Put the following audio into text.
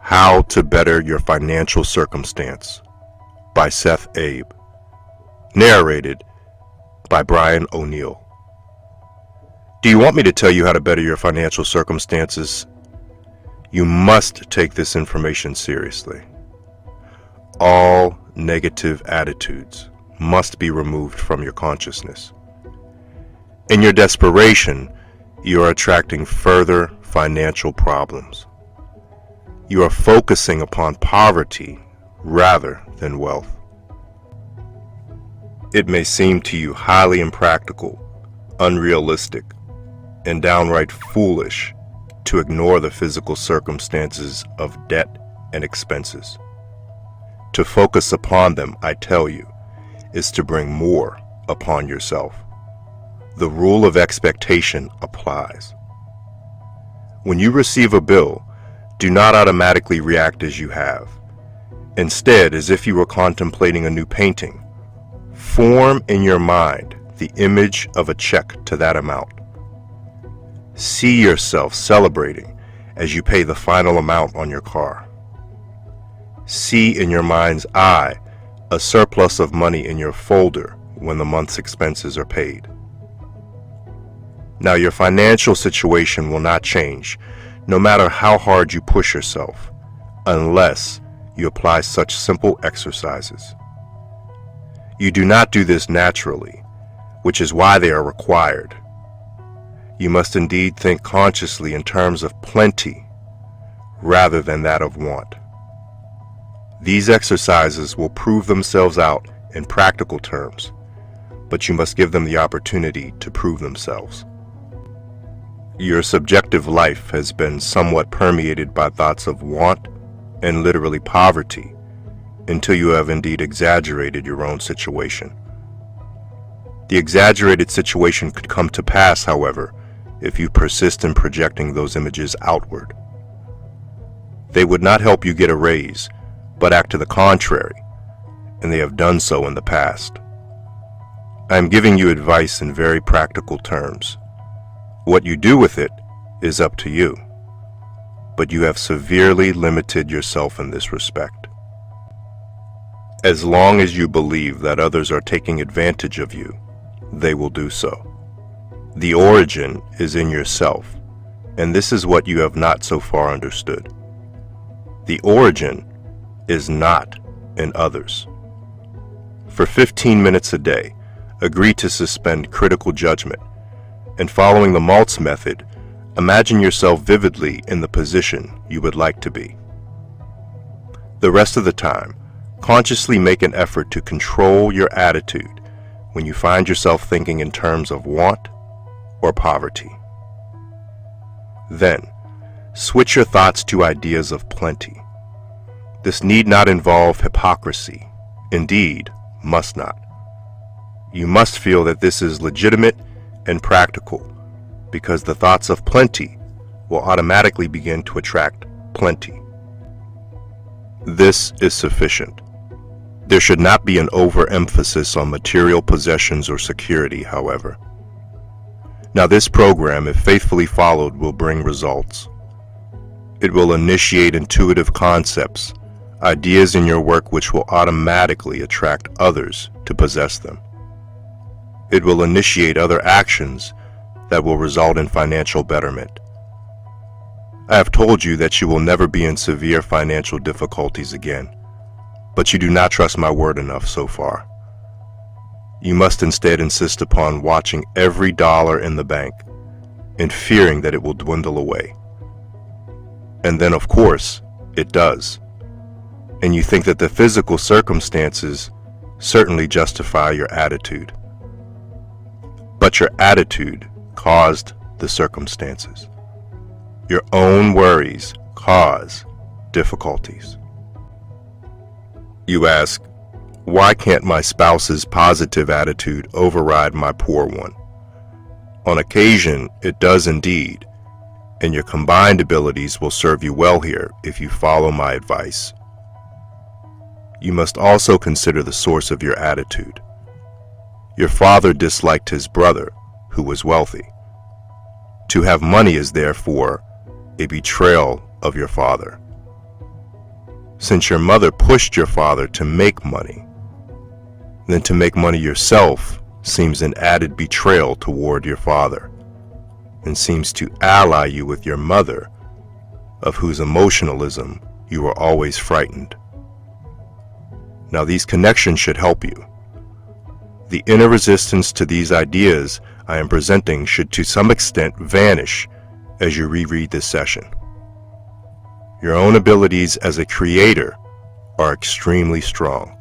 How to Better Your Financial Circumstance by Seth Abe. Narrated by Brian O'Neill. Do you want me to tell you how to better your financial circumstances? You must take this information seriously. All negative attitudes must be removed from your consciousness. In your desperation, you are attracting further financial problems. You are focusing upon poverty rather than wealth. It may seem to you highly impractical, unrealistic, and downright foolish to ignore the physical circumstances of debt and expenses. To focus upon them, I tell you, is to bring more upon yourself. The rule of expectation applies. When you receive a bill, do not automatically react as you have. Instead, as if you were contemplating a new painting, form in your mind the image of a check to that amount. See yourself celebrating as you pay the final amount on your car. See in your mind's eye a surplus of money in your folder when the month's expenses are paid. Now, your financial situation will not change, no matter how hard you push yourself, unless you apply such simple exercises. You do not do this naturally, which is why they are required. You must indeed think consciously in terms of plenty rather than that of want. These exercises will prove themselves out in practical terms, but you must give them the opportunity to prove themselves. Your subjective life has been somewhat permeated by thoughts of want and literally poverty until you have indeed exaggerated your own situation. The exaggerated situation could come to pass, however, if you persist in projecting those images outward. They would not help you get a raise, but act to the contrary, and they have done so in the past. I am giving you advice in very practical terms. What you do with it is up to you, but you have severely limited yourself in this respect. As long as you believe that others are taking advantage of you, they will do so. The origin is in yourself, and this is what you have not so far understood. The origin is not in others. For 15 minutes a day, agree to suspend critical judgment, and following the Maltz method, imagine yourself vividly in the position you would like to be. The rest of the time, consciously make an effort to control your attitude when you find yourself thinking in terms of want or poverty. Then, switch your thoughts to ideas of plenty. This need not involve hypocrisy, indeed, must not. You must feel that this is legitimate and practical, because the thoughts of plenty will automatically begin to attract plenty. This is sufficient. There should not be an overemphasis on material possessions or security, however. Now, this program, if faithfully followed, will bring results. It will initiate intuitive concepts, ideas in your work which will automatically attract others to possess them. It will initiate other actions that will result in financial betterment. I have told you that you will never be in severe financial difficulties again, but you do not trust my word enough so far. You must instead insist upon watching every dollar in the bank and fearing that it will dwindle away. And then, of course, it does. And you think that the physical circumstances certainly justify your attitude. But your attitude caused the circumstances. Your own worries cause difficulties. You ask, why can't my spouse's positive attitude override my poor one? On occasion, it does indeed, and your combined abilities will serve you well here if you follow my advice. You must also consider the source of your attitude. Your father disliked his brother, who was wealthy. To have money is therefore a betrayal of your father. since your mother pushed your father to make money, then to make money yourself seems an added betrayal toward your father, and seems to ally you with your mother, of whose emotionalism you were always frightened. Now these connections should help you. The inner resistance to these ideas I am presenting should to some extent vanish as you reread this session. Your own abilities as a creator are extremely strong.